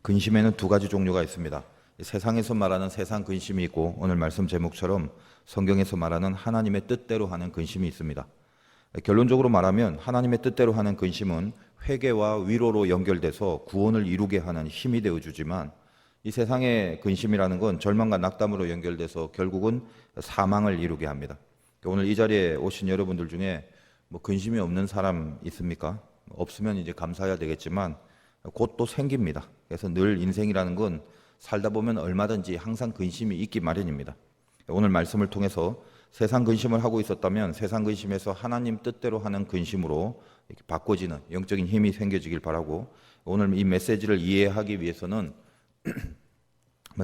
근심에는 두 가지 종류가 있습니다. 세상에서 말하는 세상 근심이 있고 오늘 말씀 제목처럼 성경에서 말하는 하나님의 뜻대로 하는 근심이 있습니다. 결론적으로 말하면 하나님의 뜻대로 하는 근심은 회개와 위로로 연결돼서 구원을 이루게 하는 힘이 되어주지만 이 세상의 근심이라는 건 절망과 낙담으로 연결돼서 결국은 사망을 이루게 합니다. 오늘 이 자리에 오신 여러분들 중에 근심이 없는 사람 있습니까? 없으면 이제 감사해야 되겠지만 곧 또 생깁니다. 그래서 늘 인생이라는 건 살다 보면 얼마든지 항상 근심이 있기 마련입니다. 오늘 말씀을 통해서 세상 근심을 하고 있었다면 세상 근심에서 하나님 뜻대로 하는 근심으로 이렇게 바꿔지는 영적인 힘이 생겨지길 바라고, 오늘 이 메시지를 이해하기 위해서는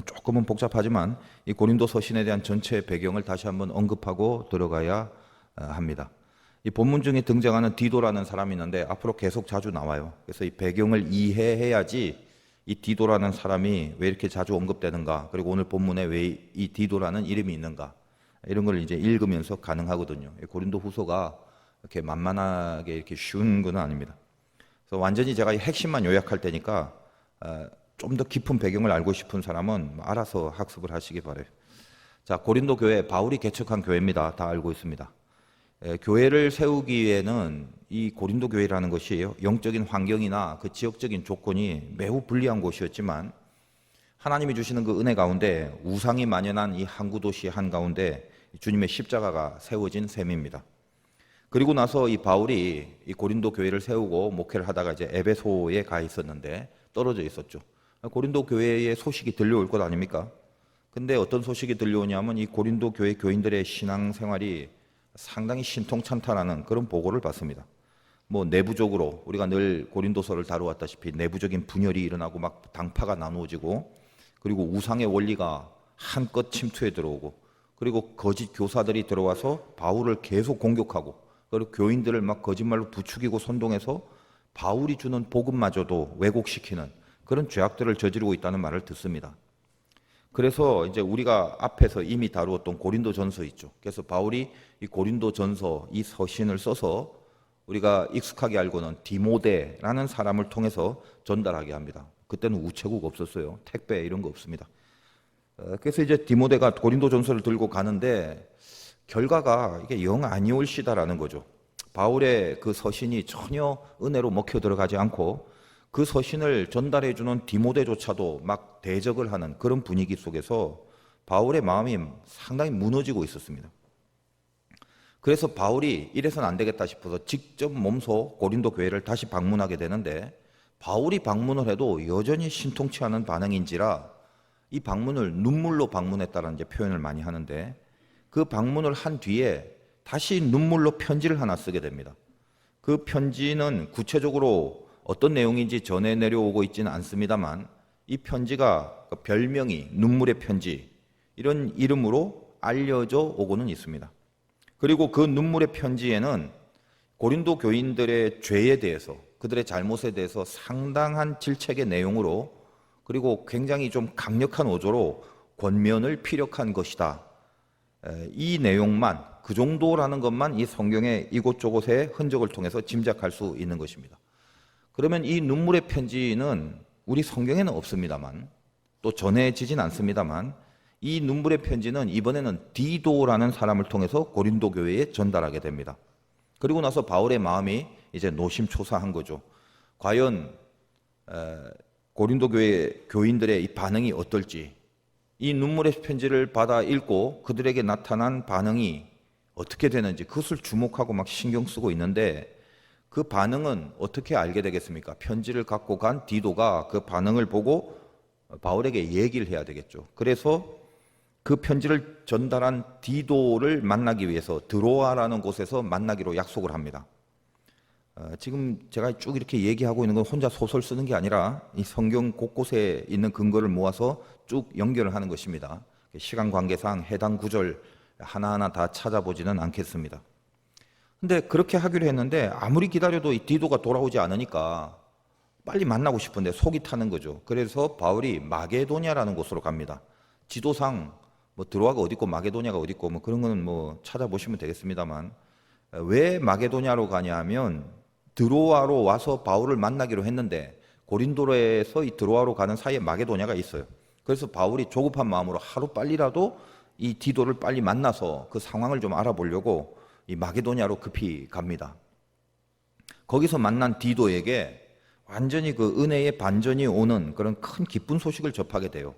조금은 복잡하지만 이 고린도 서신에 대한 전체 배경을 다시 한번 언급하고 들어가야 합니다. 이 본문 중에 등장하는 디도라는 사람이 있는데 앞으로 계속 자주 나와요. 그래서 이 배경을 이해해야지 이 디도라는 사람이 왜 이렇게 자주 언급되는가, 그리고 오늘 본문에 왜 이 디도라는 이름이 있는가, 이런 걸 이제 읽으면서 가능하거든요. 고린도 후서가 이렇게 만만하게 이렇게 쉬운 건 아닙니다. 그래서 완전히 제가 이 핵심만 요약할 테니까 좀 더 깊은 배경을 알고 싶은 사람은 알아서 학습을 하시기 바래요. 자, 고린도 교회, 바울이 개척한 교회입니다. 다 알고 있습니다. 교회를 세우기 위해는 이 고린도 교회라는 것이 영적인 환경이나 그 지역적인 조건이 매우 불리한 곳이었지만 하나님이 주시는 그 은혜 가운데 우상이 만연한 이 항구 도시 한가운데 주님의 십자가가 세워진 셈입니다. 그리고 나서 이 바울이 이 고린도 교회를 세우고 목회를 하다가 이제 에베소에 가 있었는데 떨어져 있었죠. 고린도 교회의 소식이 들려올 것 아닙니까? 근데 어떤 소식이 들려오냐면 이 고린도 교회 교인들의 신앙생활이 상당히 신통찮다라는 그런 보고를 받습니다. 내부적으로 우리가 늘 고린도서를 다루었다시피 내부적인 분열이 일어나고 막 당파가 나누어지고, 그리고 우상의 원리가 한껏 침투해 들어오고, 그리고 거짓 교사들이 들어와서 바울을 계속 공격하고, 그리고 교인들을 막 거짓말로 부추기고 선동해서 바울이 주는 복음마저도 왜곡시키는 그런 죄악들을 저지르고 있다는 말을 듣습니다. 그래서 이제 우리가 앞에서 이미 다루었던 고린도전서 있죠. 그래서 바울이 이 고린도전서 이 서신을 써서 우리가 익숙하게 알고는 디모데라는 사람을 통해서 전달하게 합니다. 그때는 우체국 없었어요. 택배 이런 거 없습니다. 그래서 이제 디모데가 고린도전서를 들고 가는데 결과가 이게 영 아니올시다라는 거죠. 바울의 그 서신이 전혀 은혜로 먹혀 들어가지 않고 그 서신을 전달해 주는 디모데조차도 막 대적을 하는 그런 분위기 속에서 바울의 마음이 상당히 무너지고 있었습니다. 그래서 바울이 이래서는 안 되겠다 싶어서 직접 몸소 고린도 교회를 다시 방문하게 되는데, 바울이 방문을 해도 여전히 신통치 않은 반응인지라 이 방문을 눈물로 방문했다는 이제 표현을 많이 하는데, 그 방문을 한 뒤에 다시 눈물로 편지를 하나 쓰게 됩니다. 그 편지는 구체적으로 어떤 내용인지 전해 내려오고 있지는 않습니다만 이 편지가 별명이 눈물의 편지 이런 이름으로 알려져 오고는 있습니다. 그리고 그 눈물의 편지에는 고린도 교인들의 죄에 대해서, 그들의 잘못에 대해서 상당한 질책의 내용으로, 그리고 굉장히 좀 강력한 어조로 권면을 피력한 것이다. 이 내용만, 그 정도라는 것만 이 성경의 이곳저곳의 흔적을 통해서 짐작할 수 있는 것입니다. 그러면 이 눈물의 편지는 우리 성경에는 없습니다만, 또 전해지진 않습니다만, 이 눈물의 편지는 이번에는 디도라는 사람을 통해서 고린도 교회에 전달하게 됩니다. 그리고 나서 바울의 마음이 이제 노심초사한 거죠. 과연 고린도 교회 교인들의 이 반응이 어떨지, 이 눈물의 편지를 받아 읽고 그들에게 나타난 반응이 어떻게 되는지 그것을 주목하고 막 신경 쓰고 있는데, 그 반응은 어떻게 알게 되겠습니까? 편지를 갖고 간 디도가 그 반응을 보고 바울에게 얘기를 해야 되겠죠. 그래서 그 편지를 전달한 디도를 만나기 위해서 드로아라는 곳에서 만나기로 약속을 합니다. 지금 제가 쭉 이렇게 얘기하고 있는 건 혼자 소설 쓰는 게 아니라 이 성경 곳곳에 있는 근거를 모아서 쭉 연결을 하는 것입니다. 시간 관계상 해당 구절 하나하나 다 찾아보지는 않겠습니다. 근데 그렇게 하기로 했는데 아무리 기다려도 이 디도가 돌아오지 않으니까 빨리 만나고 싶은데 속이 타는 거죠. 그래서 바울이 마게도냐라는 곳으로 갑니다. 지도상 드로아가 어디 있고 마게도냐가 어디 있고 그런 거는 찾아보시면 되겠습니다만, 왜 마게도냐로 가냐 하면 드로아로 와서 바울을 만나기로 했는데 고린도에서 이 드로아로 가는 사이에 마게도냐가 있어요. 그래서 바울이 조급한 마음으로 하루 빨리라도 이 디도를 빨리 만나서 그 상황을 좀 알아보려고 이 마게도냐로 급히 갑니다. 거기서 만난 디도에게 완전히 그 은혜의 반전이 오는 그런 큰 기쁜 소식을 접하게 돼요.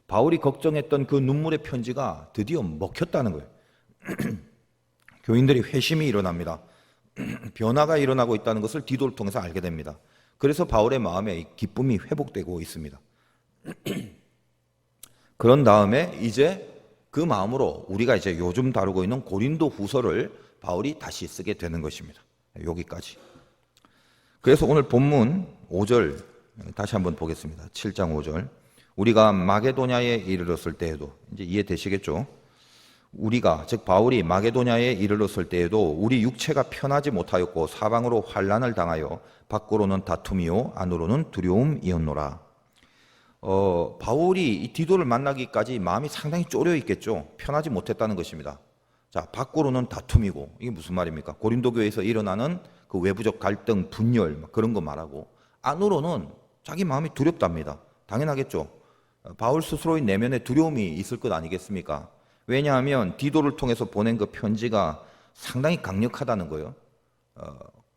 바울이 걱정했던 그 눈물의 편지가 드디어 먹혔다는 거예요. 교인들이 회심이 일어납니다. 변화가 일어나고 있다는 것을 디도를 통해서 알게 됩니다. 그래서 바울의 마음에 기쁨이 회복되고 있습니다. 그런 다음에 이제 그 마음으로 우리가 이제 요즘 다루고 있는 고린도 후서를 바울이 다시 쓰게 되는 것입니다. 여기까지. 그래서 오늘 본문 5절 다시 한번 보겠습니다. 7장 5절. 우리가 마게도냐에 이르렀을 때에도, 이제 이해되시겠죠? 우리가, 즉 바울이 마게도냐에 이르렀을 때에도 우리 육체가 편하지 못하였고 사방으로 환난을 당하여 밖으로는 다툼이요 안으로는 두려움이었노라. 바울이 이 디도를 만나기까지 마음이 상당히 쪼려 있겠죠. 편하지 못했다는 것입니다. 자, 밖으로는 다툼이고, 이게 무슨 말입니까? 고린도 교회에서 일어나는 그 외부적 갈등, 분열 그런 거 말하고, 안으로는 자기 마음이 두렵답니다. 당연하겠죠. 바울 스스로의 내면에 두려움이 있을 것 아니겠습니까? 왜냐하면 디도를 통해서 보낸 그 편지가 상당히 강력하다는 거예요.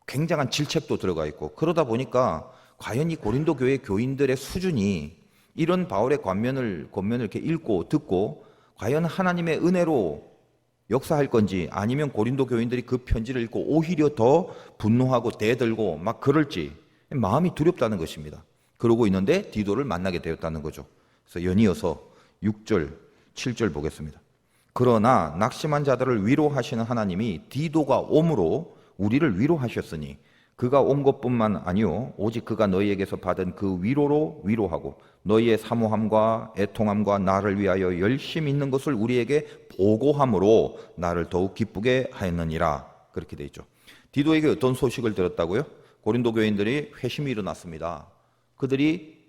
굉장한 질책도 들어가 있고, 그러다 보니까 과연 이 고린도 교회 교인들의 수준이 이런 바울의 권면을 이렇게 읽고 듣고 과연 하나님의 은혜로 역사할 건지, 아니면 고린도 교인들이 그 편지를 읽고 오히려 더 분노하고 대들고 막 그럴지 마음이 두렵다는 것입니다. 그러고 있는데 디도를 만나게 되었다는 거죠. 그래서 연이어서 6절, 7절 보겠습니다. 그러나 낙심한 자들을 위로하시는 하나님이 디도가 옴으로 우리를 위로하셨으니 그가 온 것뿐만 아니요 오직 그가 너희에게서 받은 그 위로로 위로하고 너희의 사모함과 애통함과 나를 위하여 열심 있는 것을 우리에게 보고함으로 나를 더욱 기쁘게 하였느니라. 그렇게 돼 있죠. 디도에게 어떤 소식을 들었다고요? 고린도 교인들이 회심이 일어났습니다. 그들이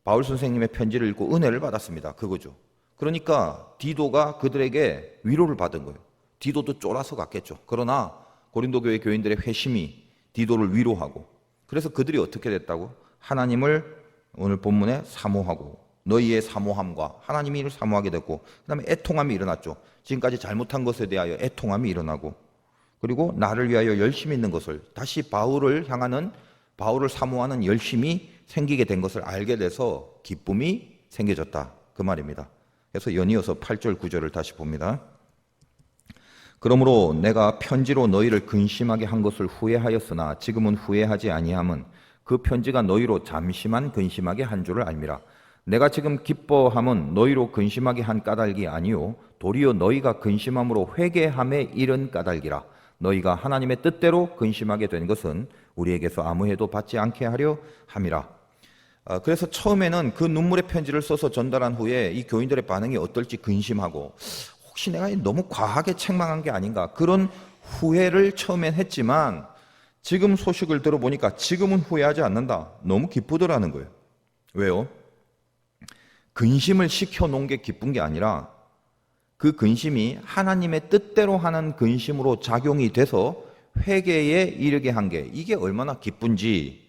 바울 선생님의 편지를 읽고 은혜를 받았습니다. 그거죠. 그러니까 디도가 그들에게 위로를 받은 거예요. 디도도 쫄아서 갔겠죠. 그러나 고린도 교회 교인들의 회심이 디도를 위로하고, 그래서 그들이 어떻게 됐다고? 하나님을 오늘 본문에 사모하고, 너희의 사모함과 하나님이 이를 사모하게 됐고, 그 다음에 애통함이 일어났죠. 지금까지 잘못한 것에 대하여 애통함이 일어나고, 그리고 나를 위하여 열심히 있는 것을, 다시 바울을 향하는, 바울을 사모하는 열심이 생기게 된 것을 알게 돼서 기쁨이 생겨졌다. 그 말입니다. 그래서 연이어서 8절 9절을 다시 봅니다. 그러므로 내가 편지로 너희를 근심하게 한 것을 후회하였으나 지금은 후회하지 아니함은 그 편지가 너희로 잠시만 근심하게 한 줄을 알미라. 내가 지금 기뻐함은 너희로 근심하게 한 까닭이 아니요 도리어 너희가 근심함으로 회개함에 이른 까닭이라. 너희가 하나님의 뜻대로 근심하게 된 것은 우리에게서 아무 해도 받지 않게 하려 함이라. 그래서 처음에는 그 눈물의 편지를 써서 전달한 후에 이 교인들의 반응이 어떨지 근심하고, 혹시 내가 너무 과하게 책망한 게 아닌가, 그런 후회를 처음엔 했지만 지금 소식을 들어보니까 지금은 후회하지 않는다. 너무 기쁘더라는 거예요. 왜요? 근심을 시켜놓은 게 기쁜 게 아니라 그 근심이 하나님의 뜻대로 하는 근심으로 작용이 돼서 회개에 이르게 한 게, 이게 얼마나 기쁜지,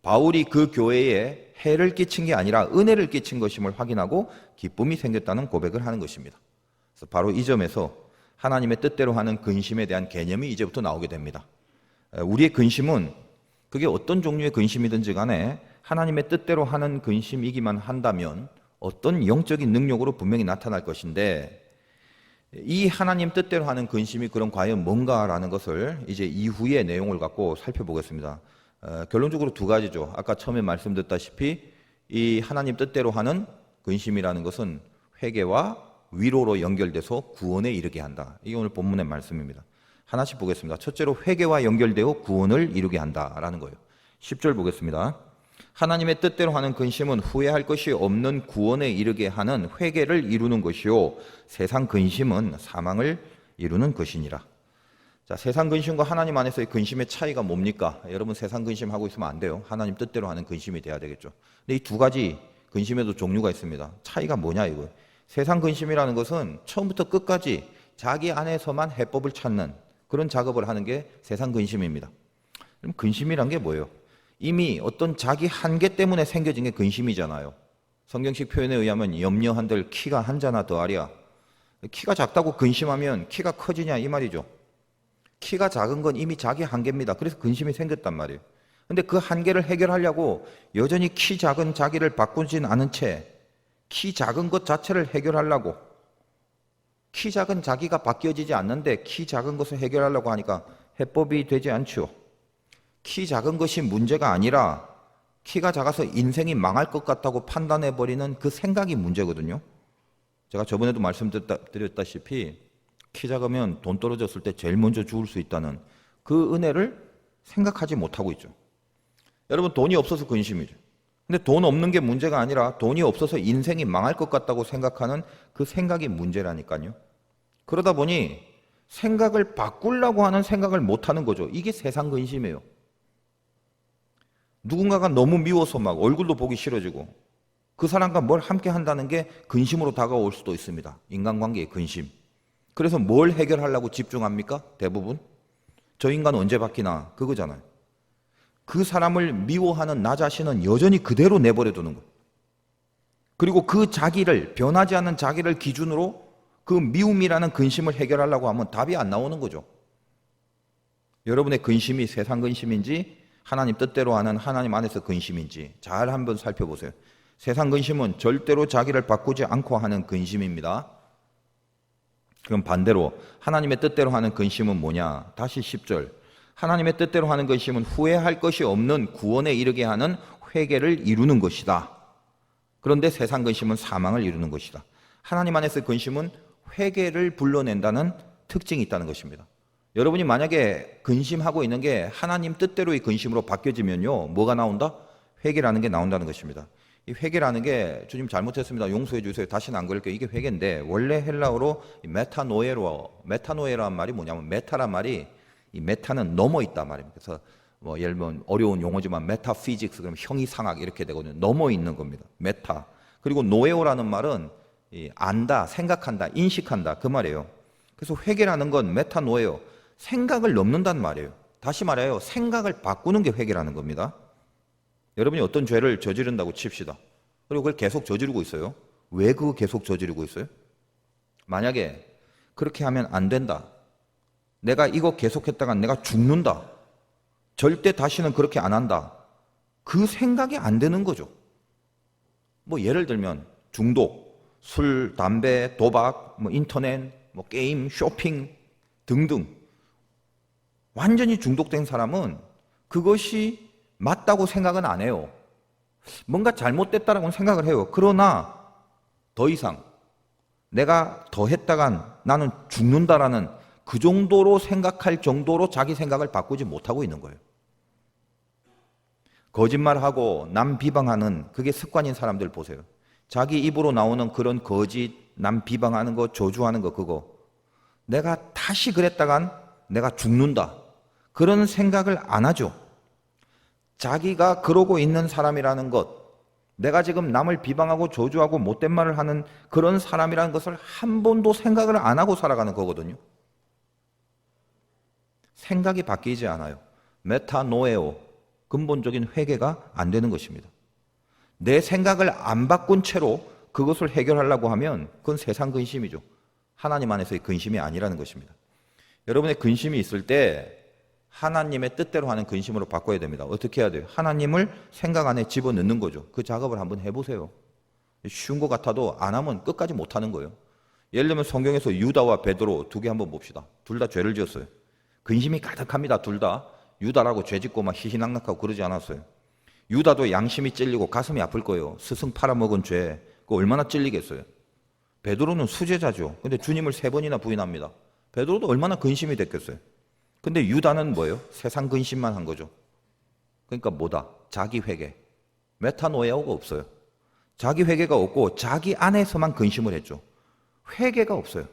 바울이 그 교회에 해를 끼친 게 아니라 은혜를 끼친 것임을 확인하고 기쁨이 생겼다는 고백을 하는 것입니다. 그래서 바로 이 점에서 하나님의 뜻대로 하는 근심에 대한 개념이 이제부터 나오게 됩니다. 우리의 근심은 그게 어떤 종류의 근심이든지 간에 하나님의 뜻대로 하는 근심이기만 한다면 어떤 영적인 능력으로 분명히 나타날 것인데, 이 하나님 뜻대로 하는 근심이 그럼 과연 뭔가라는 것을 이제 이후의 내용을 갖고 살펴보겠습니다. 결론적으로 두 가지죠. 아까 처음에 말씀드렸다시피 이 하나님 뜻대로 하는 근심이라는 것은 회개와 위로로 연결돼서 구원에 이르게 한다. 이게 오늘 본문의 말씀입니다. 하나씩 보겠습니다. 첫째로 회개와 연결되어 구원을 이루게 한다라는 거예요. 10절 보겠습니다. 하나님의 뜻대로 하는 근심은 후회할 것이 없는 구원에 이르게 하는 회개를 이루는 것이요 세상 근심은 사망을 이루는 것이니라. 자, 세상 근심과 하나님 안에서의 근심의 차이가 뭡니까? 여러분, 세상 근심하고 있으면 안 돼요. 하나님 뜻대로 하는 근심이 돼야 되겠죠. 근데 이 두 가지 근심에도 종류가 있습니다. 차이가 뭐냐 이거. 세상 근심이라는 것은 처음부터 끝까지 자기 안에서만 해법을 찾는 그런 작업을 하는 게 세상 근심입니다. 그럼 근심이란 게 뭐예요? 이미 어떤 자기 한계 때문에 생겨진 게 근심이잖아요. 성경식 표현에 의하면 염려한들 키가 한 자나 더하랴. 키가 작다고 근심하면 키가 커지냐 이 말이죠. 키가 작은 건 이미 자기 한계입니다. 그래서 근심이 생겼단 말이에요. 근데 그 한계를 해결하려고 여전히 키 작은 자기를 바꾸진 않은 채 키 작은 것 자체를 해결하려고, 키 작은 자기가 바뀌어지지 않는데 키 작은 것을 해결하려고 하니까 해법이 되지 않죠. 키 작은 것이 문제가 아니라 키가 작아서 인생이 망할 것 같다고 판단해버리는 그 생각이 문제거든요. 제가 저번에도 말씀드렸다시피 키 작으면 돈 떨어졌을 때 제일 먼저 죽을 수 있다는 그 은혜를 생각하지 못하고 있죠. 여러분, 돈이 없어서 근심이죠. 근데 돈 없는 게 문제가 아니라 돈이 없어서 인생이 망할 것 같다고 생각하는 그 생각이 문제라니까요. 그러다 보니 생각을 바꾸려고 하는 생각을 못하는 거죠. 이게 세상 근심이에요. 누군가가 너무 미워서 막 얼굴도 보기 싫어지고 그 사람과 뭘 함께 한다는 게 근심으로 다가올 수도 있습니다. 인간관계의 근심. 그래서 뭘 해결하려고 집중합니까? 대부분 저 인간 언제 바뀌나 그거잖아요. 그 사람을 미워하는 나 자신은 여전히 그대로 내버려 두는 거예요. 그리고 그 자기를, 변하지 않는 자기를 기준으로 그 미움이라는 근심을 해결하려고 하면 답이 안 나오는 거죠. 여러분의 근심이 세상 근심인지 하나님 뜻대로 하는 하나님 안에서 근심인지 잘 한번 살펴보세요. 세상 근심은 절대로 자기를 바꾸지 않고 하는 근심입니다. 그럼 반대로 하나님의 뜻대로 하는 근심은 뭐냐? 다시 10절. 하나님의 뜻대로 하는 근심은 후회할 것이 없는 구원에 이르게 하는 회개를 이루는 것이다. 그런데 세상 근심은 사망을 이루는 것이다. 하나님 안에서의 근심은 회개를 불러낸다는 특징이 있다는 것입니다. 여러분이 만약에 근심하고 있는 게 하나님 뜻대로의 근심으로 바뀌어지면요, 뭐가 나온다? 회개라는 게 나온다는 것입니다. 이 회개라는 게 주님 잘못했습니다, 용서해 주세요, 다시는 안 그럴게요, 이게 회개인데 원래 헬라어로 메타노에라는 말이 뭐냐면, 메타란 말이, 이 메타는 넘어 있다 말입니다. 그래서 뭐 예를 들면 어려운 용어지만 메타피직스 그러면 형이상학 이렇게 되거든요. 넘어 있는 겁니다. 메타. 그리고 노에오라는 말은 안다, 생각한다, 인식한다 그 말이에요. 그래서 회개라는 건 메타노에오, 생각을 넘는다는 말이에요. 다시 말해요, 생각을 바꾸는 게 회개라는 겁니다. 여러분이 어떤 죄를 저지른다고 칩시다. 그리고 그걸 계속 저지르고 있어요. 왜 그거 계속 저지르고 있어요? 만약에 그렇게 하면 안 된다, 내가 이거 계속했다가 내가 죽는다, 절대 다시는 그렇게 안 한다, 그 생각이 안 되는 거죠. 뭐 예를 들면 중독, 술, 담배, 도박, 뭐 인터넷, 뭐 게임, 쇼핑 등등 완전히 중독된 사람은 그것이 맞다고 생각은 안 해요. 뭔가 잘못됐다라고 생각을 해요. 그러나 더 이상 내가 더 했다간 나는 죽는다라는 그 정도로 생각할 정도로 자기 생각을 바꾸지 못하고 있는 거예요. 거짓말하고 남 비방하는 그게 습관인 사람들 보세요. 자기 입으로 나오는 그런 거짓, 남 비방하는 거, 저주하는 거, 그거 내가 다시 그랬다간 내가 죽는다, 그런 생각을 안 하죠. 자기가 그러고 있는 사람이라는 것, 내가 지금 남을 비방하고 저주하고 못된 말을 하는 그런 사람이라는 것을 한 번도 생각을 안 하고 살아가는 거거든요. 생각이 바뀌지 않아요. 메타노에오, 근본적인 회개가 안 되는 것입니다. 내 생각을 안 바꾼 채로 그것을 해결하려고 하면 그건 세상 근심이죠. 하나님 안에서의 근심이 아니라는 것입니다. 여러분의 근심이 있을 때 하나님의 뜻대로 하는 근심으로 바꿔야 됩니다. 어떻게 해야 돼요? 하나님을 생각 안에 집어넣는 거죠. 그 작업을 한번 해보세요. 쉬운 것 같아도 안 하면 끝까지 못하는 거예요. 예를 들면 성경에서 유다와 베드로 두 개 한번 봅시다. 둘 다 죄를 지었어요. 근심이 가득합니다. 둘 다. 유다라고 죄 짓고 막 희희낙낙하고 그러지 않았어요. 유다도 양심이 찔리고 가슴이 아플 거예요. 스승 팔아먹은 죄, 그거 얼마나 찔리겠어요. 베드로는 수제자죠. 근데 주님을 3번이나 부인합니다. 베드로도 얼마나 근심이 됐겠어요. 근데 유다는 뭐예요? 세상 근심만 한 거죠. 그러니까 뭐다? 자기 회개. 메타노에오가 없어요. 자기 회개가 없고 자기 안에서만 근심을 했죠. 회개가 없어요.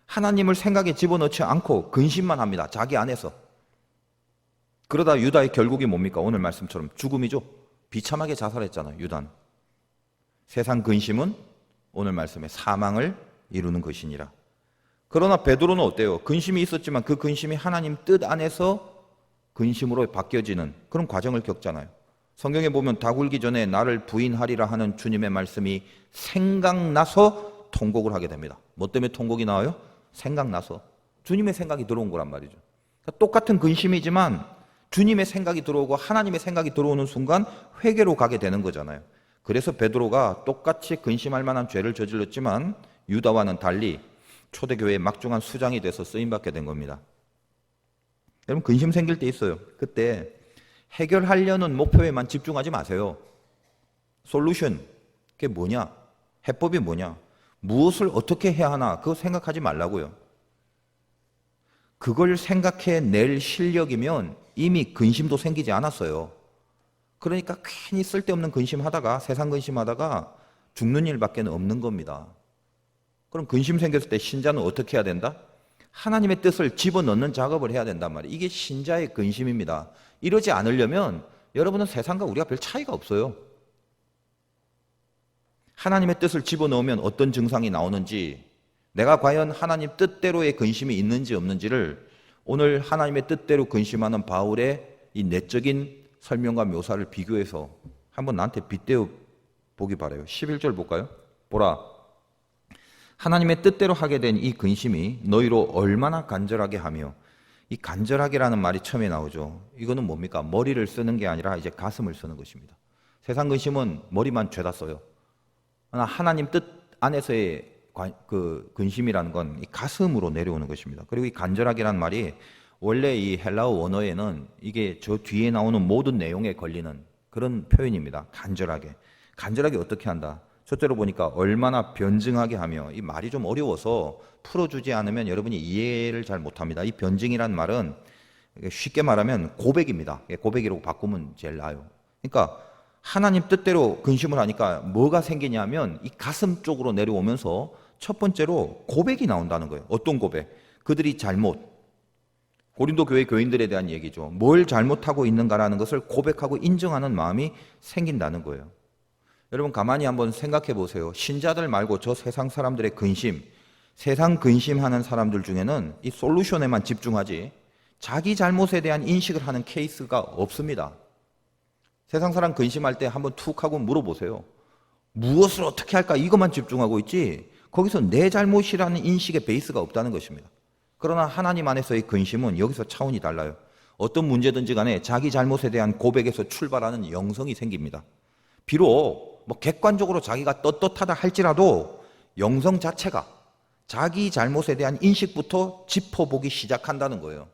하나님을 생각에 집어넣지 않고 근심만 합니다. 자기 안에서. 그러다 유다의 결국이 뭡니까? 오늘 말씀처럼 죽음이죠. 비참하게 자살했잖아요, 유다는. 세상 근심은 오늘 말씀에 사망을 이루는 것이니라. 그러나 베드로는 어때요? 근심이 있었지만 그 근심이 하나님 뜻 안에서 근심으로 바뀌어지는 그런 과정을 겪잖아요. 성경에 보면 닭 울기 전에 나를 부인하리라 하는 주님의 말씀이 생각나서 통곡을 하게 됩니다. 뭐 때문에 통곡이 나와요? 생각나서. 주님의 생각이 들어온 거란 말이죠. 그러니까 똑같은 근심이지만 주님의 생각이 들어오고 하나님의 생각이 들어오는 순간 회개로 가게 되는 거잖아요. 그래서 베드로가 똑같이 근심할 만한 죄를 저질렀지만 유다와는 달리 초대교회의 막중한 수장이 돼서 쓰임받게 된 겁니다. 여러분, 근심 생길 때 있어요. 그때 해결하려는 목표에만 집중하지 마세요. 솔루션, 그게 뭐냐? 해법이 뭐냐? 무엇을 어떻게 해야 하나? 그거 생각하지 말라고요. 그걸 생각해낼 실력이면 이미 근심도 생기지 않았어요. 그러니까 괜히 쓸데없는 근심하다가, 세상 근심하다가 죽는 일밖에 없는 겁니다. 그럼 근심 생겼을 때 신자는 어떻게 해야 된다? 하나님의 뜻을 집어넣는 작업을 해야 된단 말이에요. 이게 신자의 근심입니다. 이러지 않으려면 여러분은 세상과 우리가 별 차이가 없어요. 하나님의 뜻을 집어넣으면 어떤 증상이 나오는지, 내가 과연 하나님 뜻대로의 근심이 있는지 없는지를 오늘 하나님의 뜻대로 근심하는 바울의 이 내적인 설명과 묘사를 비교해서 한번 나한테 빗대어 보기 바라요. 11절 볼까요? 보라, 하나님의 뜻대로 하게 된 이 근심이 너희로 얼마나 간절하게 하며, 이 간절하게라는 말이 처음에 나오죠. 이거는 뭡니까? 머리를 쓰는 게 아니라 이제 가슴을 쓰는 것입니다. 세상 근심은 머리만 죄다 써요. 그러나 하나님 뜻 안에서의 그 근심이라는 건 이 가슴으로 내려오는 것입니다. 그리고 이 간절하게라는 말이 원래 이 헬라어 원어에는 이게 저 뒤에 나오는 모든 내용에 걸리는 그런 표현입니다. 간절하게. 간절하게 어떻게 한다? 첫째로 보니까 얼마나 변증하게 하며, 이 말이 좀 어려워서 풀어주지 않으면 여러분이 이해를 잘 못합니다. 이 변증이란 말은 쉽게 말하면 고백입니다. 고백이라고 바꾸면 제일 나아요. 그러니까 하나님 뜻대로 근심을 하니까 뭐가 생기냐면 이 가슴 쪽으로 내려오면서 첫 번째로 고백이 나온다는 거예요. 어떤 고백? 그들이 고린도 교회 교인들에 대한 얘기죠. 뭘 잘못하고 있는가라는 것을 고백하고 인정하는 마음이 생긴다는 거예요. 여러분, 가만히 한번 생각해 보세요. 신자들 말고 저 세상 사람들의 근심, 세상 근심하는 사람들 중에는 이 솔루션에만 집중하지 자기 잘못에 대한 인식을 하는 케이스가 없습니다. 세상 사람 근심할 때 한번 툭 하고 물어보세요. 무엇을 어떻게 할까? 이것만 집중하고 있지 거기서 내 잘못이라는 인식의 베이스가 없다는 것입니다. 그러나 하나님 안에서의 근심은 여기서 차원이 달라요. 어떤 문제든지 간에 자기 잘못에 대한 고백에서 출발하는 영성이 생깁니다. 비록 객관적으로 자기가 떳떳하다 할지라도 영성 자체가 자기 잘못에 대한 인식부터 짚어보기 시작한다는 거예요.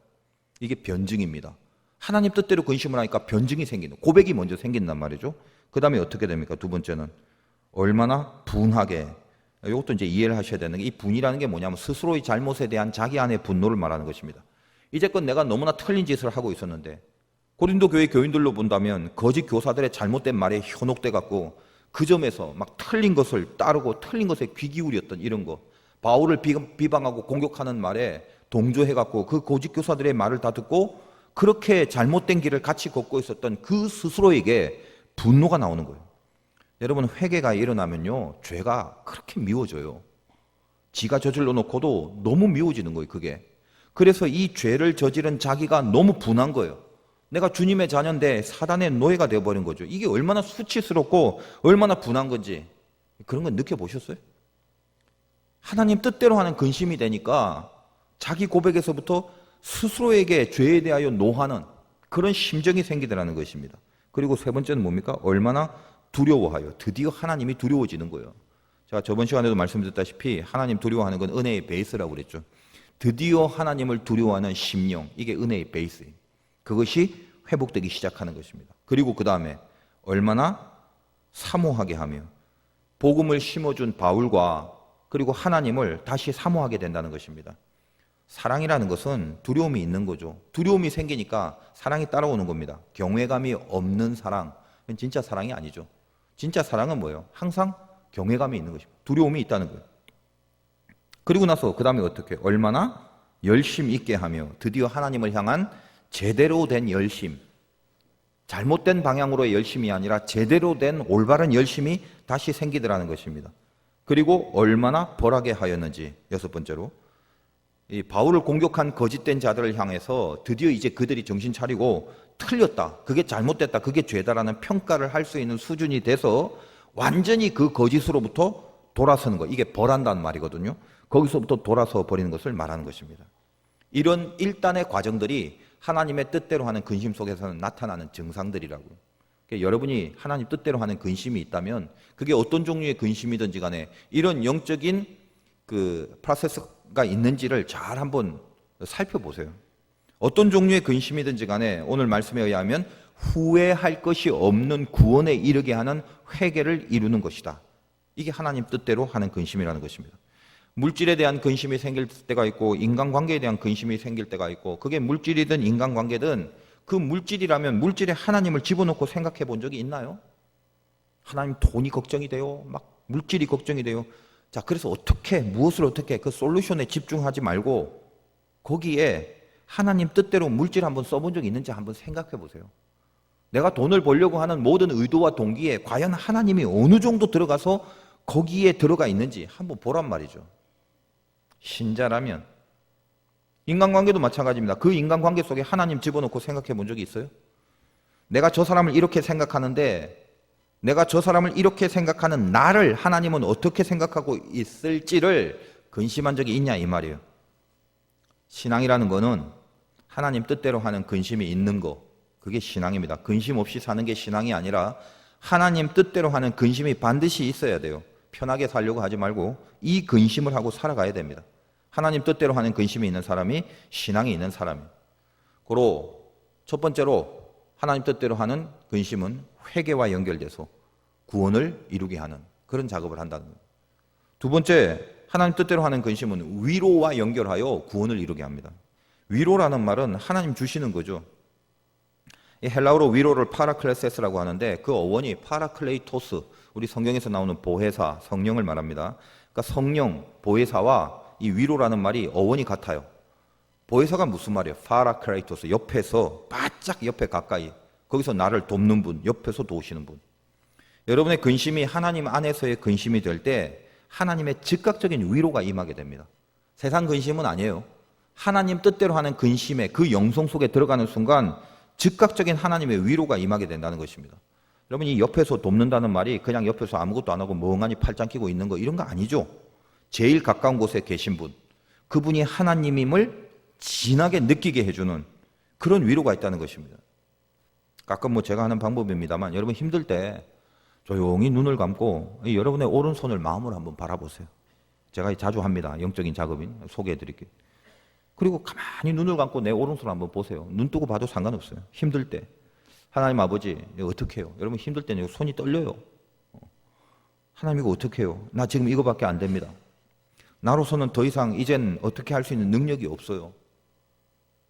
이게 변증입니다. 하나님 뜻대로 근심을 하니까 변증이 생기는, 고백이 먼저 생긴단 말이죠. 그 다음에 어떻게 됩니까? 두 번째는 얼마나 분하게, 이것도 이제 이해를 하셔야 되는 게, 이 분이라는 게 뭐냐면 스스로의 잘못에 대한 자기 안의 분노를 말하는 것입니다. 이제껏 내가 너무나 틀린 짓을 하고 있었는데, 고린도 교회 교인들로 본다면 거짓 교사들의 잘못된 말에 현혹돼 갖고 그 점에서 막 틀린 것을 따르고 틀린 것에 귀 기울였던 이런 거, 바울을 비방하고 공격하는 말에 동조해 갖고 그 거짓 교사들의 말을 다 듣고 그렇게 잘못된 길을 같이 걷고 있었던 그 스스로에게 분노가 나오는 거예요. 여러분, 회개가 일어나면요, 죄가 그렇게 미워져요. 지가 저질러 놓고도 너무 미워지는 거예요, 그게. 그래서 이 죄를 저지른 자기가 너무 분한 거예요. 내가 주님의 자녀인데 사단의 노예가 되어버린 거죠. 이게 얼마나 수치스럽고 얼마나 분한 건지 그런 건 느껴보셨어요? 하나님 뜻대로 하는 근심이 되니까 자기 고백에서부터 스스로에게 죄에 대하여 노하는 그런 심정이 생기더라는 것입니다. 그리고 세 번째는 뭡니까? 얼마나 두려워하여, 드디어 하나님이 두려워지는 거예요. 제가 저번 시간에도 말씀드렸다시피 하나님 두려워하는 건 은혜의 베이스라고 그랬죠. 드디어 하나님을 두려워하는 심령, 이게 은혜의 베이스예요. 그것이 회복되기 시작하는 것입니다. 그리고 그 다음에 얼마나 사모하게 하며, 복음을 심어준 바울과 그리고 하나님을 다시 사모하게 된다는 것입니다. 사랑이라는 것은 두려움이 있는 거죠. 두려움이 생기니까 사랑이 따라오는 겁니다. 경외감이 없는 사랑, 그건 진짜 사랑이 아니죠. 진짜 사랑은 뭐예요? 항상 경외감이 있는 것입니다. 두려움이 있다는 거예요. 그리고 나서 그 다음에 어떻게? 얼마나 열심 있게 하며, 드디어 하나님을 향한 제대로 된 열심, 잘못된 방향으로의 열심이 아니라 제대로 된 올바른 열심이 다시 생기더라는 것입니다. 그리고 얼마나 벌하게 하였는지, 여섯 번째로 이 바울을 공격한 거짓된 자들을 향해서 드디어 이제 그들이 정신 차리고 틀렸다, 그게 잘못됐다, 그게 죄다라는 평가를 할 수 있는 수준이 돼서 완전히 그 거짓으로부터 돌아서는 것, 이게 벌한다는 말이거든요. 거기서부터 돌아서 버리는 것을 말하는 것입니다. 이런 일단의 과정들이 하나님의 뜻대로 하는 근심 속에서는 나타나는 증상들이라고요. 그러니까 여러분이 하나님 뜻대로 하는 근심이 있다면 그게 어떤 종류의 근심이든지 간에 이런 영적인 그 프로세스가 있는지를 잘 한번 살펴보세요. 어떤 종류의 근심이든지 간에 오늘 말씀에 의하면 후회할 것이 없는 구원에 이르게 하는 회개를 이루는 것이다. 이게 하나님 뜻대로 하는 근심이라는 것입니다. 물질에 대한 근심이 생길 때가 있고 인간관계에 대한 근심이 생길 때가 있고, 그게 물질이든 인간관계든 그 물질이라면 물질에 하나님을 집어넣고 생각해 본 적이 있나요? 하나님 돈이 걱정이 돼요. 막 물질이 걱정이 돼요. 자, 그래서 어떻게, 무엇을 어떻게, 그 솔루션에 집중하지 말고 거기에 하나님 뜻대로 물질 한번 써본 적이 있는지 한번 생각해 보세요. 내가 돈을 벌려고 하는 모든 의도와 동기에 과연 하나님이 어느 정도 들어가서 거기에 들어가 있는지 한번 보란 말이죠. 신자라면. 인간관계도 마찬가지입니다. 그 인간관계 속에 하나님 집어넣고 생각해 본 적이 있어요? 내가 저 사람을 이렇게 생각하는데 내가 저 사람을 이렇게 생각하는 나를 하나님은 어떻게 생각하고 있을지를 근심한 적이 있냐 이 말이에요. 신앙이라는 거는 하나님 뜻대로 하는 근심이 있는 거, 그게 신앙입니다. 근심 없이 사는 게 신앙이 아니라 하나님 뜻대로 하는 근심이 반드시 있어야 돼요. 편하게 살려고 하지 말고 이 근심을 하고 살아가야 됩니다. 하나님 뜻대로 하는 근심이 있는 사람이 신앙이 있는 사람이에요. 고로 첫 번째로 하나님 뜻대로 하는 근심은 회개와 연결돼서 구원을 이루게 하는 그런 작업을 한다는 거예요. 두 번째, 하나님 뜻대로 하는 근심은 위로와 연결하여 구원을 이루게 합니다. 위로라는 말은 하나님 주시는 거죠. 이 헬라어로 위로를 파라클레세스라고 하는데 그 어원이 파라클레이토스, 우리 성경에서 나오는 보혜사, 성령을 말합니다. 그러니까 성령, 보혜사와 이 위로라는 말이 어원이 같아요. 보혜사가 무슨 말이에요? 파라클레이토스, 옆에서 바짝 옆에 가까이, 거기서 나를 돕는 분, 옆에서 도우시는 분. 여러분의 근심이 하나님 안에서의 근심이 될 때 하나님의 즉각적인 위로가 임하게 됩니다. 세상 근심은 아니에요. 하나님 뜻대로 하는 근심에 그 영성 속에 들어가는 순간 즉각적인 하나님의 위로가 임하게 된다는 것입니다. 여러분, 이 옆에서 돕는다는 말이 그냥 옆에서 아무것도 안 하고 멍하니 팔짱 끼고 있는 거, 이런 거 아니죠. 제일 가까운 곳에 계신 분, 그분이 하나님임을 진하게 느끼게 해주는 그런 위로가 있다는 것입니다. 가끔 제가 하는 방법입니다만, 여러분 힘들 때 조용히 눈을 감고 여러분의 오른손을 마음으로 한번 바라보세요. 제가 자주 합니다. 영적인 작업인 소개해 드릴게요. 그리고 가만히 눈을 감고 내 오른손을 한번 보세요. 눈 뜨고 봐도 상관없어요. 힘들 때 하나님 아버지, 이거 어떻게 해요? 여러분 힘들 때는 손이 떨려요. 하나님 이거 어떻게 해요? 나 지금 이거밖에 안 됩니다. 나로서는 더 이상 이젠 어떻게 할 수 있는 능력이 없어요.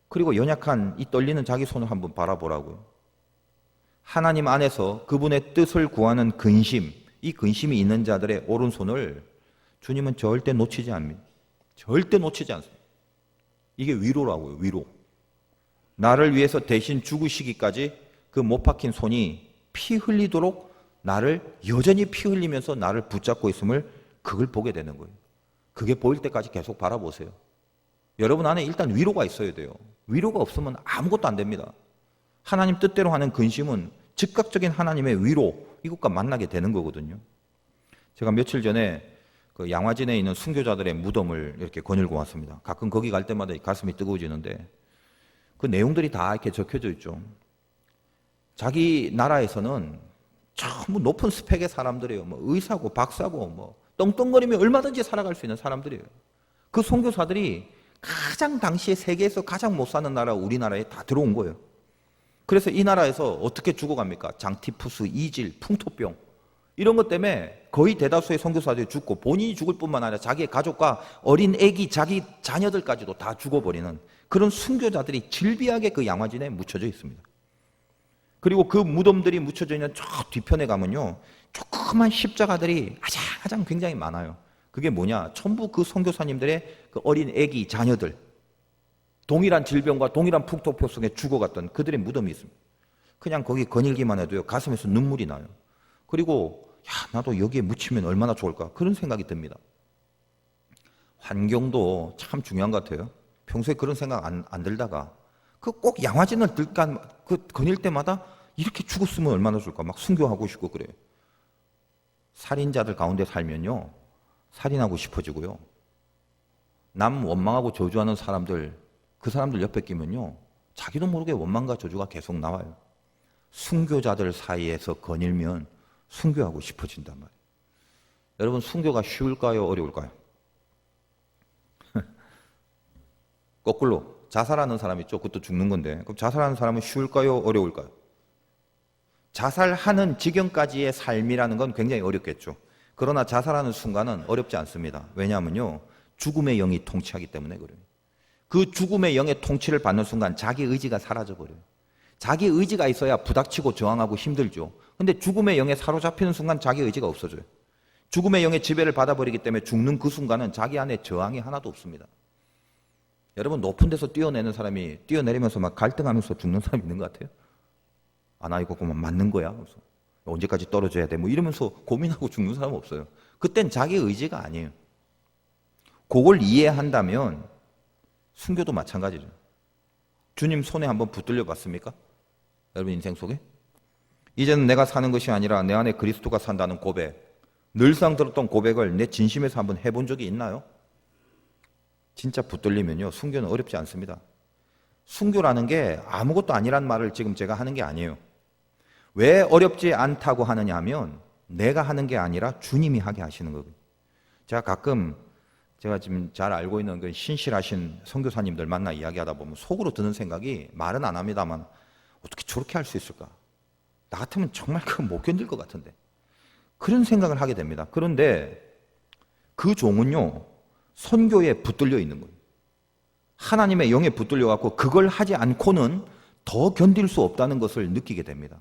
그리고 연약한 이 떨리는 자기 손을 한번 바라보라고요. 하나님 안에서 그분의 뜻을 구하는 근심, 이 근심이 있는 자들의 오른손을 주님은 절대 놓치지 않습니다. 절대 놓치지 않습니다. 이게 위로라고요. 위로. 나를 위해서 대신 죽으시기까지 그 못 박힌 손이 피 흘리도록 나를 여전히 피 흘리면서 나를 붙잡고 있음을 그걸 보게 되는 거예요. 그게 보일 때까지 계속 바라보세요. 여러분 안에 일단 위로가 있어야 돼요. 위로가 없으면 아무것도 안 됩니다. 하나님 뜻대로 하는 근심은 즉각적인 하나님의 위로, 이것과 만나게 되는 거거든요. 제가 며칠 전에 그 양화진에 있는 순교자들의 무덤을 이렇게 거닐고 왔습니다. 가끔 거기 갈 때마다 가슴이 뜨거워지는데 그 내용들이 다 이렇게 적혀져 있죠. 자기 나라에서는 전부 높은 스펙의 사람들이에요. 의사고 박사고 떵떵거리며 얼마든지 살아갈 수 있는 사람들이에요. 그 선교사들이 가장 당시에 세계에서 가장 못 사는 나라 우리나라에 다 들어온 거예요. 그래서 이 나라에서 어떻게 죽어갑니까? 장티푸스, 이질, 풍토병 이런 것 때문에 거의 대다수의 선교사들이 죽고 본인이 죽을 뿐만 아니라 자기의 가족과 어린 아기, 자기 자녀들까지도 다 죽어버리는 그런 순교자들이 질비하게 그 양화진에 묻혀져 있습니다. 그리고 그 무덤들이 묻혀져 있는 저 뒤편에 가면요, 조그만 십자가들이 아장아장 굉장히 많아요. 그게 뭐냐? 전부 그 선교사님들의 그 어린 아기, 자녀들, 동일한 질병과 동일한 풍토병 속에 죽어갔던 그들의 무덤이 있습니다. 그냥 거기 거닐기만 해도요, 가슴에서 눈물이 나요. 그리고 나도 여기에 묻히면 얼마나 좋을까, 그런 생각이 듭니다. 환경도 참 중요한 것 같아요. 평소에 그런 생각 안 들다가 그 꼭 양화진을 들까 그 거닐 때마다 이렇게 죽었으면 얼마나 좋을까 막 순교하고 싶고 그래요. 살인자들 가운데 살면요 살인하고 싶어지고요. 남 원망하고 저주하는 사람들 그 사람들 옆에 끼면요 자기도 모르게 원망과 저주가 계속 나와요. 순교자들 사이에서 거닐면 순교하고 싶어진단 말이에요. 여러분 순교가 쉬울까요? 어려울까요? 거꾸로 자살하는 사람 있죠. 그것도 죽는 건데 그럼 자살하는 사람은 쉬울까요? 어려울까요? 자살하는 지경까지의 삶이라는 건 굉장히 어렵겠죠. 그러나 자살하는 순간은 어렵지 않습니다. 왜냐하면요 죽음의 영이 통치하기 때문에 그래요. 그 죽음의 영의 통치를 받는 순간 자기 의지가 사라져버려요. 자기 의지가 있어야 부닥치고 저항하고 힘들죠. 근데 죽음의 영에 사로잡히는 순간 자기 의지가 없어져요. 죽음의 영의 지배를 받아버리기 때문에 죽는 그 순간은 자기 안에 저항이 하나도 없습니다. 여러분 높은 데서 뛰어내는 사람이 뛰어내리면서 막 갈등하면서 죽는 사람 있는 것 같아요? 아, 이거 그만 맞는 거야? 그래서 언제까지 떨어져야 돼? 뭐 이러면서 고민하고 죽는 사람 없어요. 그땐 자기 의지가 아니에요. 그걸 이해한다면 순교도 마찬가지죠. 주님 손에 한번 붙들려 봤습니까? 여러분 인생 속에? 이제는 내가 사는 것이 아니라 내 안에 그리스도가 산다는 고백, 늘상 들었던 고백을 내 진심에서 한번 해본 적이 있나요? 진짜 붙들리면요 순교는 어렵지 않습니다. 순교라는 게 아무것도 아니란 말을 지금 제가 하는 게 아니에요. 왜 어렵지 않다고 하느냐 하면 내가 하는 게 아니라 주님이 하게 하시는 거거든요. 제가 가끔 제가 지금 잘 알고 있는 그 신실하신 선교사님들 만나 이야기하다 보면 속으로 드는 생각이 말은 안 합니다만 어떻게 저렇게 할 수 있을까? 나 같으면 정말 그거 못 견딜 것 같은데 그런 생각을 하게 됩니다. 그런데 그 종은요 선교에 붙들려 있는 거예요. 하나님의 영에 붙들려 갖고 그걸 하지 않고는 더 견딜 수 없다는 것을 느끼게 됩니다.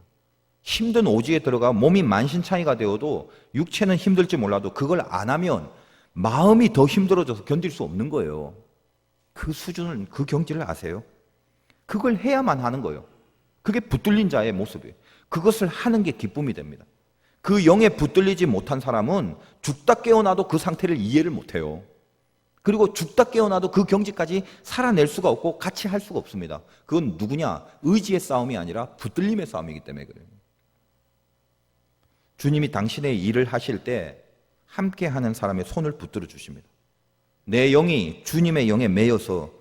힘든 오지에 들어가 몸이 만신창이가 되어도 육체는 힘들지 몰라도 그걸 안 하면 마음이 더 힘들어져서 견딜 수 없는 거예요. 그 수준을, 그 경지를 아세요? 그걸 해야만 하는 거예요. 그게 붙들린 자의 모습이에요. 그것을 하는 게 기쁨이 됩니다. 그 영에 붙들리지 못한 사람은 죽다 깨어나도 그 상태를 이해를 못해요. 그리고 죽다 깨어나도 그 경지까지 살아낼 수가 없고 같이 할 수가 없습니다. 그건 누구냐? 의지의 싸움이 아니라 붙들림의 싸움이기 때문에 그래요. 주님이 당신의 일을 하실 때 함께 하는 사람의 손을 붙들어 주십니다. 내 영이 주님의 영에 매여서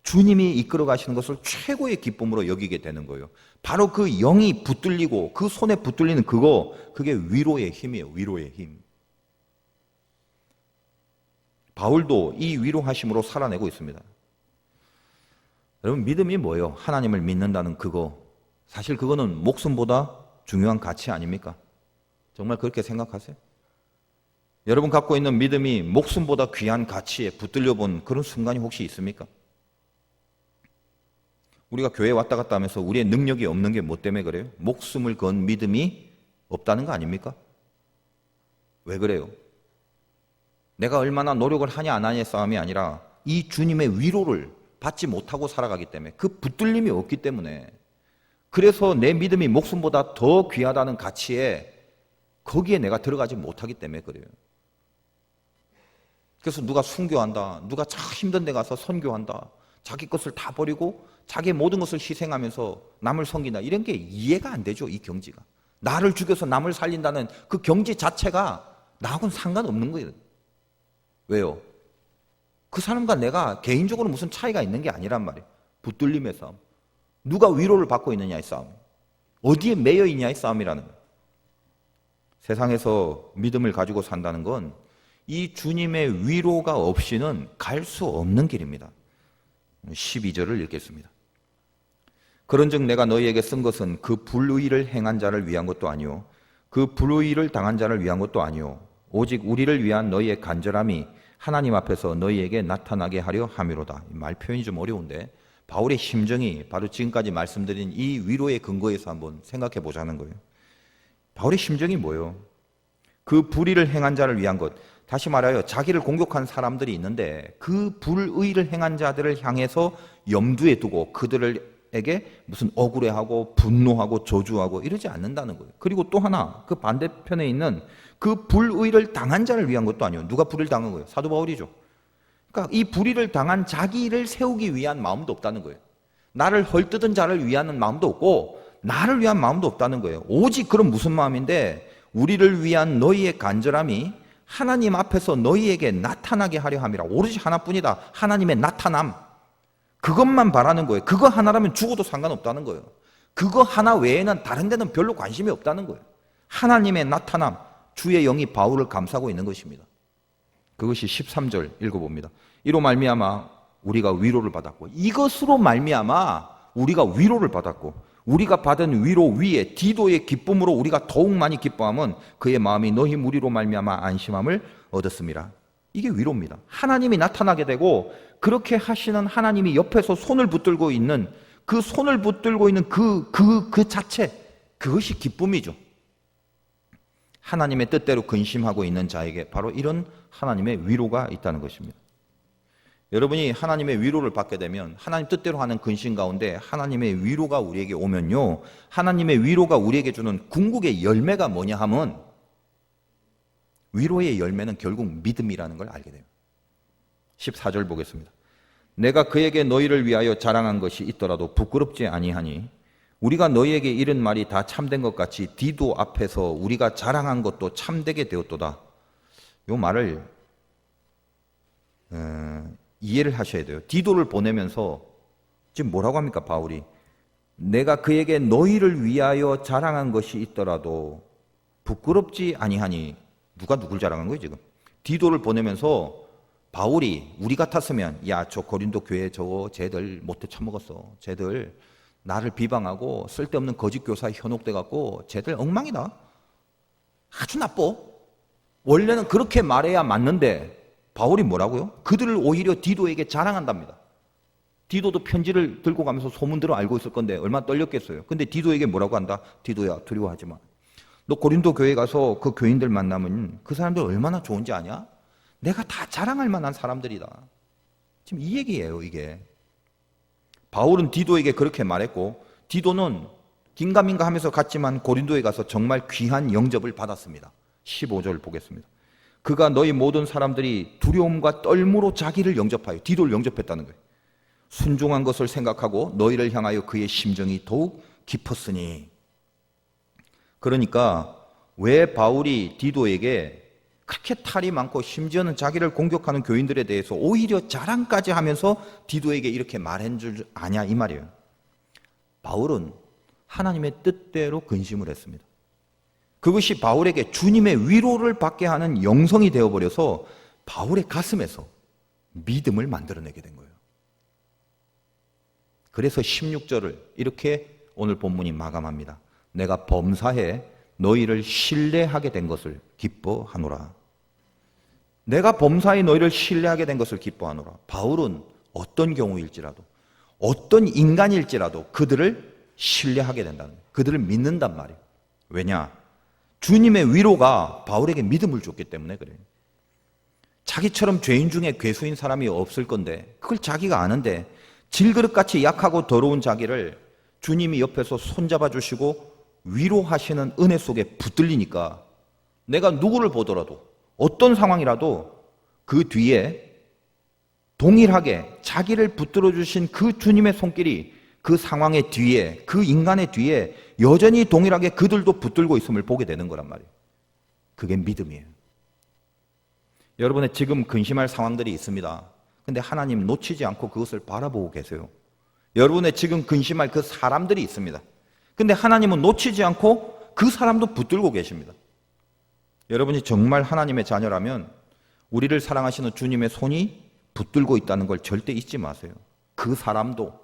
주님이 이끌어 가시는 것을 최고의 기쁨으로 여기게 되는 거예요. 바로 그 영이 붙들리고 그 손에 붙들리는 그게 위로의 힘이에요. 위로의 힘. 바울도 이 위로하심으로 살아내고 있습니다. 여러분 믿음이 뭐예요? 하나님을 믿는다는 그거. 사실 그거는 목숨보다 중요한 가치 아닙니까? 정말 그렇게 생각하세요? 여러분 갖고 있는 믿음이 목숨보다 귀한 가치에 붙들려 본 그런 순간이 혹시 있습니까? 우리가 교회 왔다 갔다 하면서 우리의 능력이 없는 게 뭐 때문에 그래요? 목숨을 건 믿음이 없다는 거 아닙니까? 왜 그래요? 내가 얼마나 노력을 하냐 안 하냐의 싸움이 아니라 이 주님의 위로를 받지 못하고 살아가기 때문에 그 붙들림이 없기 때문에 그래서 내 믿음이 목숨보다 더 귀하다는 가치에 거기에 내가 들어가지 못하기 때문에 그래요. 그래서 누가 순교한다, 누가 참 힘든 데 가서 선교한다, 자기 것을 다 버리고 자기의 모든 것을 희생하면서 남을 섬긴다 이런 게 이해가 안 되죠. 이 경지가 나를 죽여서 남을 살린다는 그 경지 자체가 나하고는 상관없는 거예요. 왜요? 그 사람과 내가 개인적으로 무슨 차이가 있는 게 아니란 말이에요. 붙들림의 싸움. 누가 위로를 받고 있느냐의 싸움. 어디에 매여 있냐의 싸움이라는 거예요. 세상에서 믿음을 가지고 산다는 건 이 주님의 위로가 없이는 갈 수 없는 길입니다. 12절을 읽겠습니다. 그런즉 내가 너희에게 쓴 것은 그 불의를 행한 자를 위한 것도 아니요 그 불의를 당한 자를 위한 것도 아니요 오직 우리를 위한 너희의 간절함이 하나님 앞에서 너희에게 나타나게 하려 함이로다. 말 표현이 좀 어려운데 바울의 심정이 바로 지금까지 말씀드린 이 위로의 근거에서 한번 생각해 보자는 거예요. 바울의 심정이 뭐예요? 그 불의를 행한 자를 위한 것, 다시 말하여 자기를 공격한 사람들이 있는데 그 불의를 행한 자들을 향해서 염두에 두고 그들에게 무슨 억울해하고 분노하고 저주하고 이러지 않는다는 거예요. 그리고 또 하나 그 반대편에 있는 그 불의를 당한 자를 위한 것도 아니에요. 누가 불의를 당한 거예요? 사도 바울이죠. 그러니까 이 불의를 당한 자기를 세우기 위한 마음도 없다는 거예요. 나를 헐뜯은 자를 위하는 마음도 없고 나를 위한 마음도 없다는 거예요. 오직 그런 무슨 마음인데 우리를 위한 너희의 간절함이 하나님 앞에서 너희에게 나타나게 하려 함이라. 오로지 하나뿐이다. 하나님의 나타남. 그것만 바라는 거예요. 그거 하나라면 죽어도 상관없다는 거예요. 그거 하나 외에는 다른 데는 별로 관심이 없다는 거예요. 하나님의 나타남, 주의 영이 바울을 감싸고 있는 것입니다. 그것이 13절 읽어봅니다. 이로 말미암아 우리가 위로를 받았고, 이것으로 말미암아 우리가 위로를 받았고, 우리가 받은 위로 위에 디도의 기쁨으로 우리가 더욱 많이 기뻐함은 그의 마음이 너희 무리로 말미암아 안심함을 얻었습니다. 이게 위로입니다. 하나님이 나타나게 되고 그렇게 하시는 하나님이 옆에서 손을 붙들고 있는 그 손을 붙들고 있는 그 자체, 그것이 기쁨이죠. 하나님의 뜻대로 근심하고 있는 자에게 바로 이런 하나님의 위로가 있다는 것입니다. 여러분이 하나님의 위로를 받게 되면 하나님 뜻대로 하는 근심 가운데 하나님의 위로가 우리에게 오면요, 하나님의 위로가 우리에게 주는 궁극의 열매가 뭐냐 하면 위로의 열매는 결국 믿음이라는 걸 알게 돼요. 14절 보겠습니다. 내가 그에게 너희를 위하여 자랑한 것이 있더라도 부끄럽지 아니하니 우리가 너희에게 이른 말이 다 참된 것 같이 디도 앞에서 우리가 자랑한 것도 참되게 되었도다. 이 말을 이해를 하셔야 돼요. 디도를 보내면서 지금 뭐라고 합니까, 바울이? 내가 그에게 너희를 위하여 자랑한 것이 있더라도 부끄럽지 아니하니. 누가 누굴 자랑한 거예요, 지금? 디도를 보내면서 바울이 우리 같았으면 야, 저 고린도 교회 저거 쟤들 못돼 처먹었어. 쟤들 나를 비방하고 쓸데없는 거짓 교사에 현혹돼 갖고 쟤들 엉망이다. 아주 나빠. 원래는 그렇게 말해야 맞는데 바울이 뭐라고요? 그들을 오히려 디도에게 자랑한답니다. 디도도 편지를 들고 가면서 소문대로 알고 있을 건데 얼마나 떨렸겠어요. 근데 디도에게 뭐라고 한다? 디도야, 두려워하지 마. 너 고린도 교회 가서 그 교인들 만나면 그 사람들 얼마나 좋은지 아냐? 내가 다 자랑할 만한 사람들이다. 지금 이 얘기예요, 이게. 바울은 디도에게 그렇게 말했고, 디도는 긴가민가 하면서 갔지만 고린도에 가서 정말 귀한 영접을 받았습니다. 15절 보겠습니다. 그가 너희 모든 사람들이 두려움과 떨므로 자기를 영접하여, 디도를 영접했다는 거예요. 순종한 것을 생각하고 너희를 향하여 그의 심정이 더욱 깊었으니. 그러니까 왜 바울이 디도에게 그렇게 탈이 많고 심지어는 자기를 공격하는 교인들에 대해서 오히려 자랑까지 하면서 디도에게 이렇게 말한 줄 아냐, 이 말이에요. 바울은 하나님의 뜻대로 근심을 했습니다. 그것이 바울에게 주님의 위로를 받게 하는 영성이 되어버려서 바울의 가슴에서 믿음을 만들어내게 된 거예요. 그래서 16절을 이렇게 오늘 본문이 마감합니다. 내가 범사에 너희를 신뢰하게 된 것을 기뻐하노라. 내가 범사에 너희를 신뢰하게 된 것을 기뻐하노라. 바울은 어떤 경우일지라도, 어떤 인간일지라도 그들을 신뢰하게 된다는 거예요. 그들을 믿는단 말이에요. 왜냐? 주님의 위로가 바울에게 믿음을 줬기 때문에 그래요. 자기처럼 죄인 중에 괴수인 사람이 없을 건데 그걸 자기가 아는데 질그릇같이 약하고 더러운 자기를 주님이 옆에서 손잡아 주시고 위로하시는 은혜 속에 붙들리니까 내가 누구를 보더라도 어떤 상황이라도 그 뒤에 동일하게 자기를 붙들어 주신 그 주님의 손길이 그 상황의 뒤에, 그 인간의 뒤에 여전히 동일하게 그들도 붙들고 있음을 보게 되는 거란 말이에요. 그게 믿음이에요. 여러분의 지금 근심할 상황들이 있습니다. 근데 하나님 놓치지 않고 그것을 바라보고 계세요. 여러분의 지금 근심할 그 사람들이 있습니다. 근데 하나님은 놓치지 않고 그 사람도 붙들고 계십니다. 여러분이 정말 하나님의 자녀라면 우리를 사랑하시는 주님의 손이 붙들고 있다는 걸 절대 잊지 마세요. 그 사람도,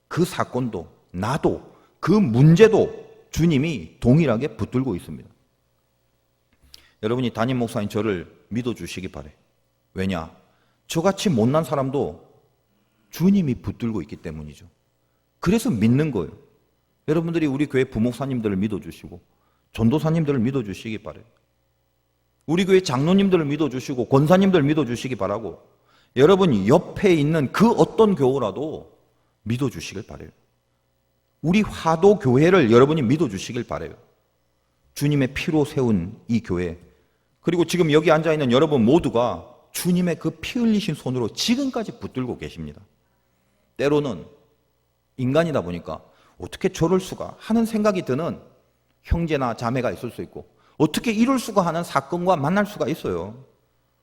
그 사건도, 나도, 그 문제도 주님이 동일하게 붙들고 있습니다. 여러분이 담임 목사님 저를 믿어주시기 바래요. 왜냐? 저같이 못난 사람도 주님이 붙들고 있기 때문이죠. 그래서 믿는 거예요. 여러분들이 우리 교회 부목사님들을 믿어주시고 전도사님들을 믿어주시기 바래요. 우리 교회 장로님들을 믿어주시고 권사님들을 믿어주시기 바라고 여러분 옆에 있는 그 어떤 교우라도 믿어주시길 바래요. 우리 화도 교회를 여러분이 믿어주시길 바래요. 주님의 피로 세운 이 교회, 그리고 지금 여기 앉아있는 여러분 모두가 주님의 그 피 흘리신 손으로 지금까지 붙들고 계십니다. 때로는 인간이다 보니까 어떻게 저럴 수가 하는 생각이 드는 형제나 자매가 있을 수 있고, 어떻게 이럴 수가 하는 사건과 만날 수가 있어요.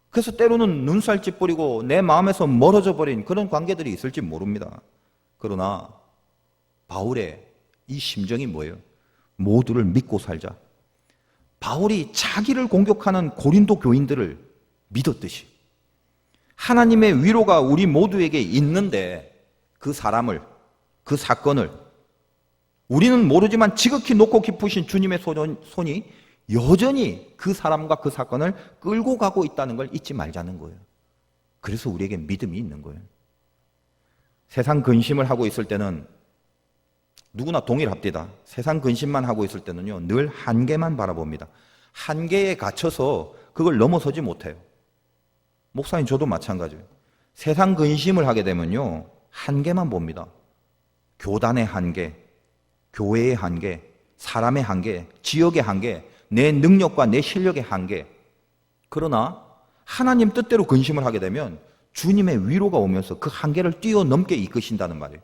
그래서 때로는 눈살 찌푸리고 내 마음에서 멀어져 버린 그런 관계들이 있을지 모릅니다. 그러나 바울의 이 심정이 뭐예요? 모두를 믿고 살자. 바울이 자기를 공격하는 고린도 교인들을 믿었듯이 하나님의 위로가 우리 모두에게 있는데 그 사람을, 그 사건을 우리는 모르지만 지극히 높고 깊으신 주님의 손이 여전히 그 사람과 그 사건을 끌고 가고 있다는 걸 잊지 말자는 거예요. 그래서 우리에게 믿음이 있는 거예요. 세상 근심을 하고 있을 때는 누구나 동일합니다. 세상 근심만 하고 있을 때는요, 늘 한계만 바라봅니다. 한계에 갇혀서 그걸 넘어서지 못해요. 목사님, 저도 마찬가지예요. 세상 근심을 하게 되면요, 한계만 봅니다. 교단의 한계, 교회의 한계, 사람의 한계, 지역의 한계, 내 능력과 내 실력의 한계. 그러나 하나님 뜻대로 근심을 하게 되면 주님의 위로가 오면서 그 한계를 뛰어넘게 이끄신다는 말이에요.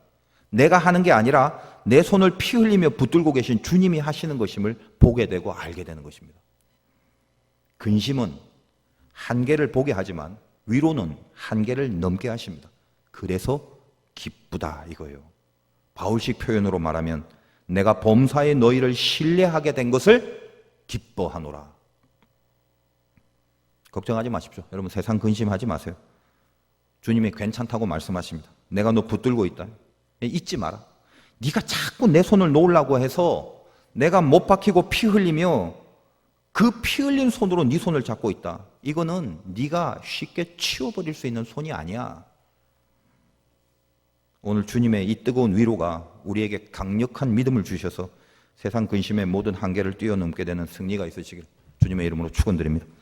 내가 하는 게 아니라 내 손을 피 흘리며 붙들고 계신 주님이 하시는 것임을 보게 되고 알게 되는 것입니다. 근심은 한계를 보게 하지만 위로는 한계를 넘게 하십니다. 그래서 기쁘다 이거예요. 바울식 표현으로 말하면 내가 범사에 너희를 신뢰하게 된 것을 기뻐하노라. 걱정하지 마십시오. 여러분, 세상 근심하지 마세요. 주님이 괜찮다고 말씀하십니다. 내가 너 붙들고 있다. 잊지 마라. 네가 자꾸 내 손을 놓으려고 해서 내가 못 박히고 피 흘리며 그 피 흘린 손으로 네 손을 잡고 있다. 이거는 네가 쉽게 치워버릴 수 있는 손이 아니야. 오늘 주님의 이 뜨거운 위로가 우리에게 강력한 믿음을 주셔서 세상 근심의 모든 한계를 뛰어넘게 되는 승리가 있으시길 주님의 이름으로 축원드립니다.